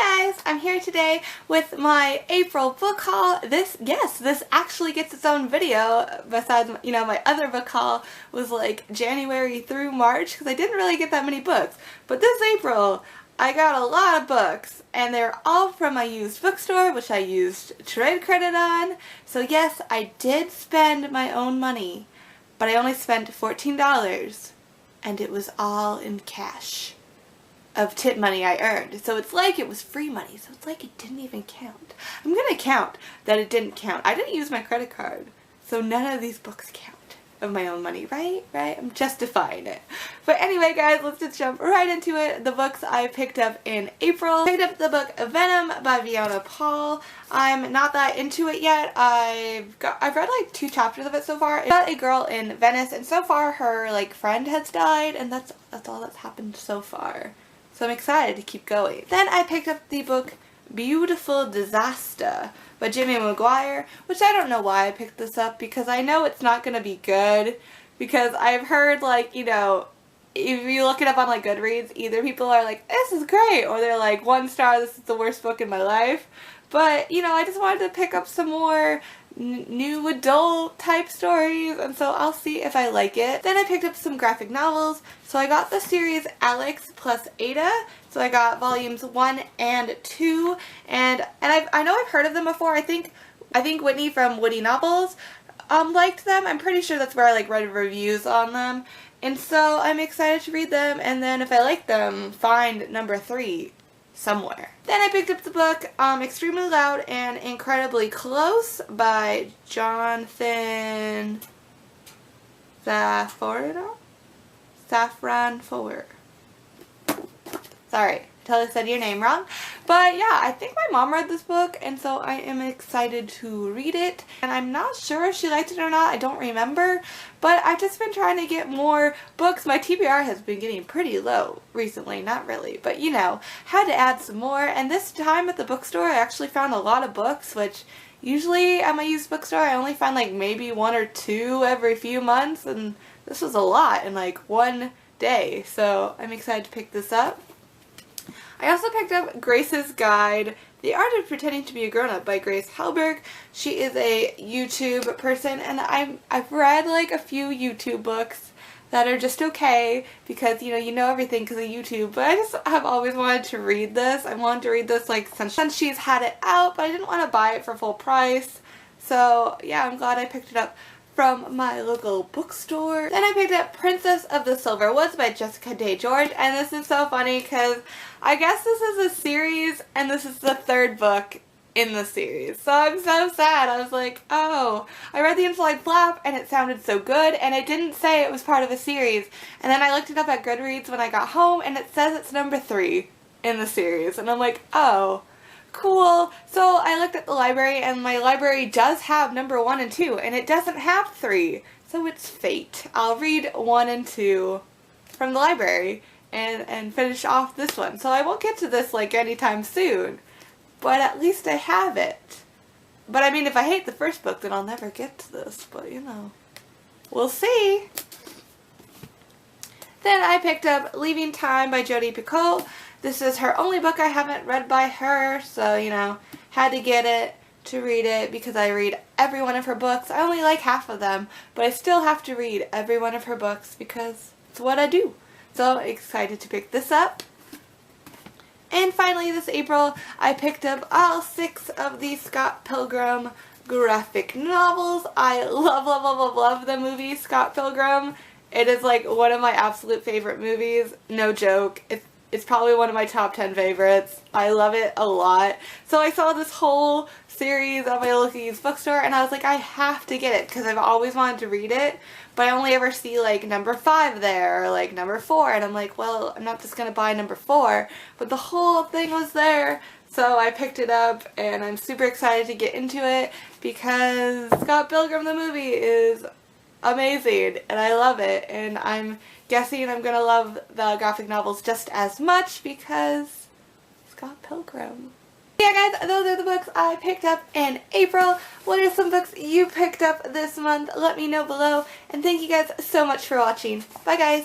Hi guys, I'm here today with my April book haul. This actually gets its own video besides, my other book haul was like January through March because I didn't really get that many books. But this April, I got a lot of books and they're all from my used bookstore, which I used trade credit on. So yes, I did spend my own money, but I only spent $14 and it was all in cash of tip money I earned. So it's like it was free money. So it's like it didn't even count. I'm going to count that it didn't count. I didn't use my credit card. So none of these books count of my own money, right? I'm justifying it. But anyway, guys, let's just jump right into it. The books I picked up in April. I picked up the book Venom by Fiona Paul. I'm not that into it yet. I've read like 2 chapters of it so far. It's about a girl in Venice, and so far her friend has died, and that's all that's happened so far. So I'm excited to keep going. Then I picked up the book Beautiful Disaster by Jimmy McGuire, which I don't know why I picked this up because I know it's not going to be good, because I've heard if you look it up on Goodreads, either people are like, this is great, or they're like, 1 star, this is the worst book in my life. But, I just wanted to pick up some more new adult type stories, and so I'll see if I like it. Then I picked up some graphic novels. So I got the series Alex plus Ada. So I got volumes 1 and 2, and I know I've heard of them before. I think Whitney from Woody Novels liked them. I'm pretty sure that's where I read reviews on them. And so I'm excited to read them, and then if I like them, find number 3 somewhere. Then I picked up the book Extremely Loud and Incredibly Close by Jonathan Safran Foer. Sorry, I totally said your name wrong. But yeah, I think my mom read this book, and so I am excited to read it. And I'm not sure if she liked it or not, I don't remember. But I've just been trying to get more books. My TBR has been getting pretty low recently, not really, but had to add some more. And this time at the bookstore, I actually found a lot of books, which usually at my used bookstore, I only find maybe 1 or 2 every few months, and this was a lot in 1 day. So I'm excited to pick this up. I also picked up Grace's Guide, The Art of Pretending to be a Grown-Up by Grace Helberg. She is a YouTube person, and I've read a few YouTube books that are just okay because you know everything because of YouTube, but I just have always wanted to read this. I wanted to read this since she's had it out, but I didn't want to buy it for full price. So yeah, I'm glad I picked it up from my local bookstore. Then I picked up Princess of the Silver Woods by Jessica Day George, and this is so funny because I guess this is a series and this is the 3rd book in the series. So I'm so sad. I was like, oh, I read the inside flap and it sounded so good, and it didn't say it was part of a series. And then I looked it up at Goodreads when I got home and it says it's number 3 in the series, and I'm like, oh, cool. So I looked at the library, and my library does have number 1 and 2, and it doesn't have 3. So it's fate. I'll read 1 and 2 from the library and finish off this one. So I won't get to this anytime soon, but at least I have it. But I mean, if I hate the first book, then I'll never get to this, but we'll see. Then I picked up Leaving Time by Jodi Picoult. This is her only book I haven't read by her, so, had to get it to read it because I read every one of her books. I only like half of them, but I still have to read every one of her books because it's what I do. So excited to pick this up. And finally, this April, I picked up all 6 of the Scott Pilgrim graphic novels. I love the movie Scott Pilgrim. It is one of my absolute favorite movies. No joke. It's probably one of my top 10 favorites. I love it a lot. So I saw this whole series at my local used bookstore, and I was like, I have to get it because I've always wanted to read it, but I only ever see number 5 there or number 4, and I'm like, well, I'm not just going to buy number 4, but the whole thing was there. So I picked it up, and I'm super excited to get into it because Scott Pilgrim the movie is amazing, and I love it, and I'm guessing I'm gonna love the graphic novels just as much because Scott Pilgrim. Yeah guys, those are the books I picked up in April. What are some books you picked up this month? Let me know below, and thank you guys so much for watching. Bye guys!